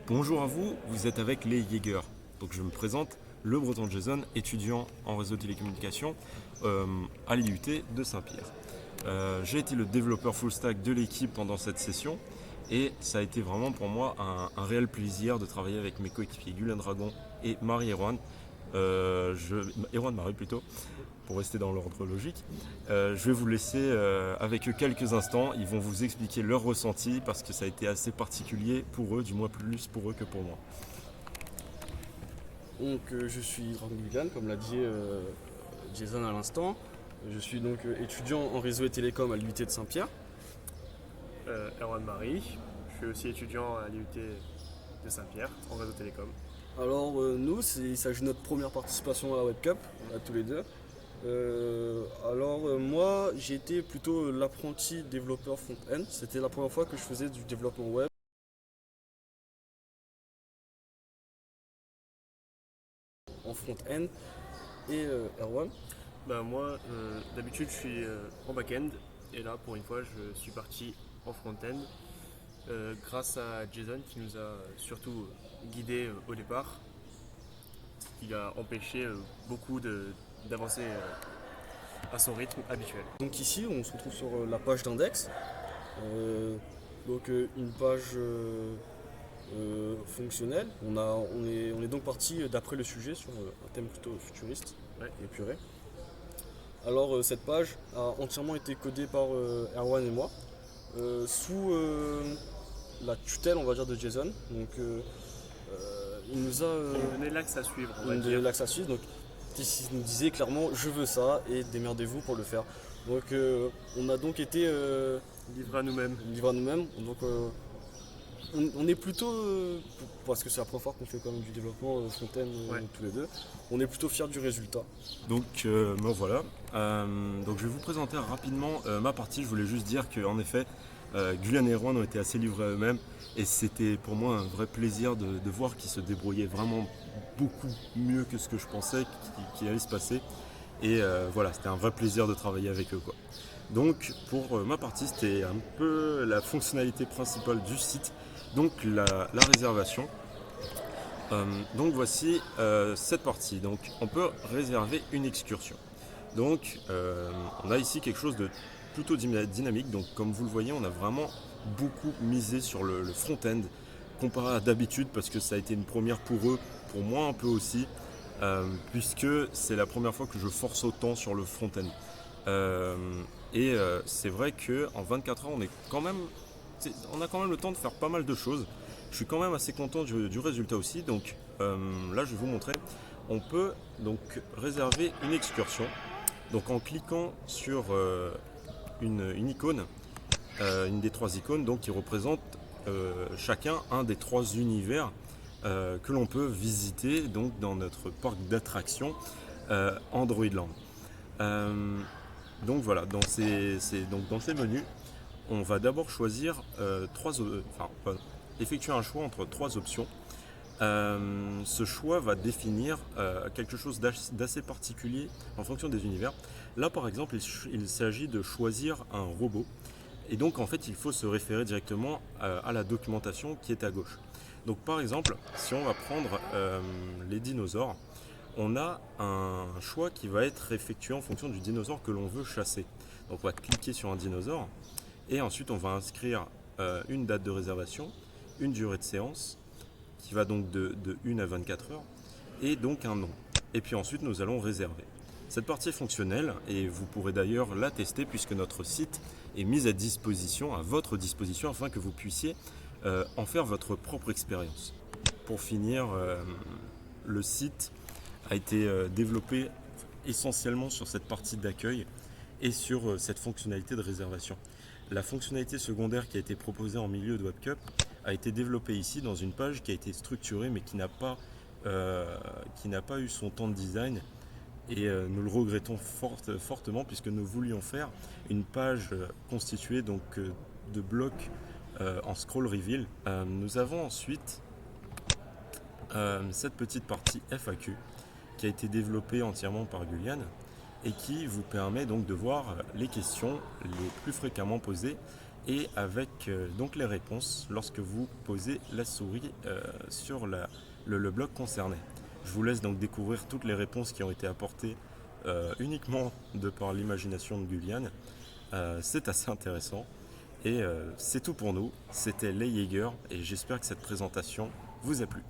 Bonjour à vous, vous êtes avec les Jaeger. Donc je me présente, le Breton Jason, étudiant en réseau télécommunications à l'IUT de Saint-Pierre. J'ai été le développeur full stack de l'équipe pendant cette session et ça a été vraiment pour moi un réel plaisir de travailler avec mes coéquipiers Gulen Dragon et Marie-Erwan. Erwan Marie plutôt, pour rester dans l'ordre logique. Je vais vous laisser avec eux quelques instants. Ils vont vous expliquer leur ressenti parce que ça a été assez particulier pour eux, du moins plus pour eux que pour moi. Je suis Dragon Gugan, comme l'a dit Jason à l'instant. Je suis donc étudiant en réseau et télécom à l'UT de Saint-Pierre. Erwan Marie, je suis aussi étudiant à l'IUT de Saint-Pierre en réseau télécom. Alors nous, il s'agit de notre première participation à la Web Cup, à tous les deux. Moi, j'ai été plutôt l'apprenti développeur front-end. C'était la première fois que je faisais du développement web en front-end. Et Erwan. Moi, d'habitude, je suis en back-end et là, pour une fois, je suis parti en front-end grâce à Jason qui nous a surtout guidés au départ, ce qui a empêché beaucoup d'avancer à son rythme habituel. Donc ici, on se retrouve sur la page d'index. Une page fonctionnelle. On est donc parti d'après le sujet sur un thème plutôt futuriste et épuré. Alors cette page a entièrement été codée par Erwan et moi sous la tutelle, on va dire, de Jason. Donc il nous a donné l'axe à suivre, on va il nous donnait dire. l'axe à suivre. Donc il nous disait clairement je veux ça et démerdez-vous pour le faire. Donc on a donc été Livré à nous-mêmes. livrés à nous-mêmes. Donc on est plutôt, parce que c'est la première fois qu'on fait quand même du développement front-end tous les deux, on est plutôt fiers du résultat. Donc me voilà. Donc je vais vous présenter rapidement ma partie. Je voulais juste dire qu'en effet, Gulen et Erwan ont été assez livrés à eux-mêmes et c'était pour moi un vrai plaisir de voir qu'ils se débrouillaient vraiment beaucoup mieux que ce que je pensais qu'il allait se passer. Et voilà, c'était un vrai plaisir de travailler avec eux, quoi. Donc pour ma partie, c'était un peu la fonctionnalité principale du site, donc la réservation. Donc voici cette partie. Donc on peut réserver une excursion. Donc on a ici quelque chose de plutôt dynamique. Donc comme vous le voyez, on a vraiment beaucoup misé sur le front-end comparé à d'habitude parce que ça a été une première pour eux, pour moi un peu aussi, puisque c'est la première fois que je force autant sur le front-end. C'est vrai qu'en 24 heures, on a quand même le temps de faire pas mal de choses. Je suis quand même assez content du résultat aussi. Donc là, je vais vous montrer. On peut donc réserver une excursion. Donc en cliquant sur une icône, une des trois icônes, donc qui représente chacun un des trois univers que l'on peut visiter donc dans notre parc d'attractions Android Land. Donc voilà, dans ces menus, on va d'abord choisir effectuer un choix entre trois options. Ce choix va définir quelque chose d'assez particulier en fonction des univers. Là par exemple, il s'agit de choisir un robot. Et donc en fait, il faut se référer directement à la documentation qui est à gauche. Donc par exemple, si on va prendre les dinosaures, on a un choix qui va être effectué en fonction du dinosaure que l'on veut chasser. Donc on va cliquer sur un dinosaure et ensuite on va inscrire une date de réservation, une durée de séance qui va donc de 1 à 24 heures et donc un nom. Et puis ensuite nous allons réserver. Cette partie est fonctionnelle et vous pourrez d'ailleurs la tester puisque notre site est mis à disposition, à votre disposition, afin que vous puissiez en faire votre propre expérience. Pour finir, le site a été développé essentiellement sur cette partie d'accueil et sur cette fonctionnalité de réservation. La fonctionnalité secondaire qui a été proposée en milieu de WebCup a été développée ici dans une page qui a été structurée mais qui n'a pas eu son temps de design et nous le regrettons fortement puisque nous voulions faire une page constituée donc de blocs en scroll reveal. Nous avons ensuite cette petite partie FAQ qui a été développée entièrement par Gulian et qui vous permet donc de voir les questions les plus fréquemment posées et avec donc les réponses lorsque vous posez la souris sur le bloc concerné. Je vous laisse donc découvrir toutes les réponses qui ont été apportées uniquement de par l'imagination de Gulliane. C'est assez intéressant. Et c'est tout pour nous. C'était les Jaeger et j'espère que cette présentation vous a plu.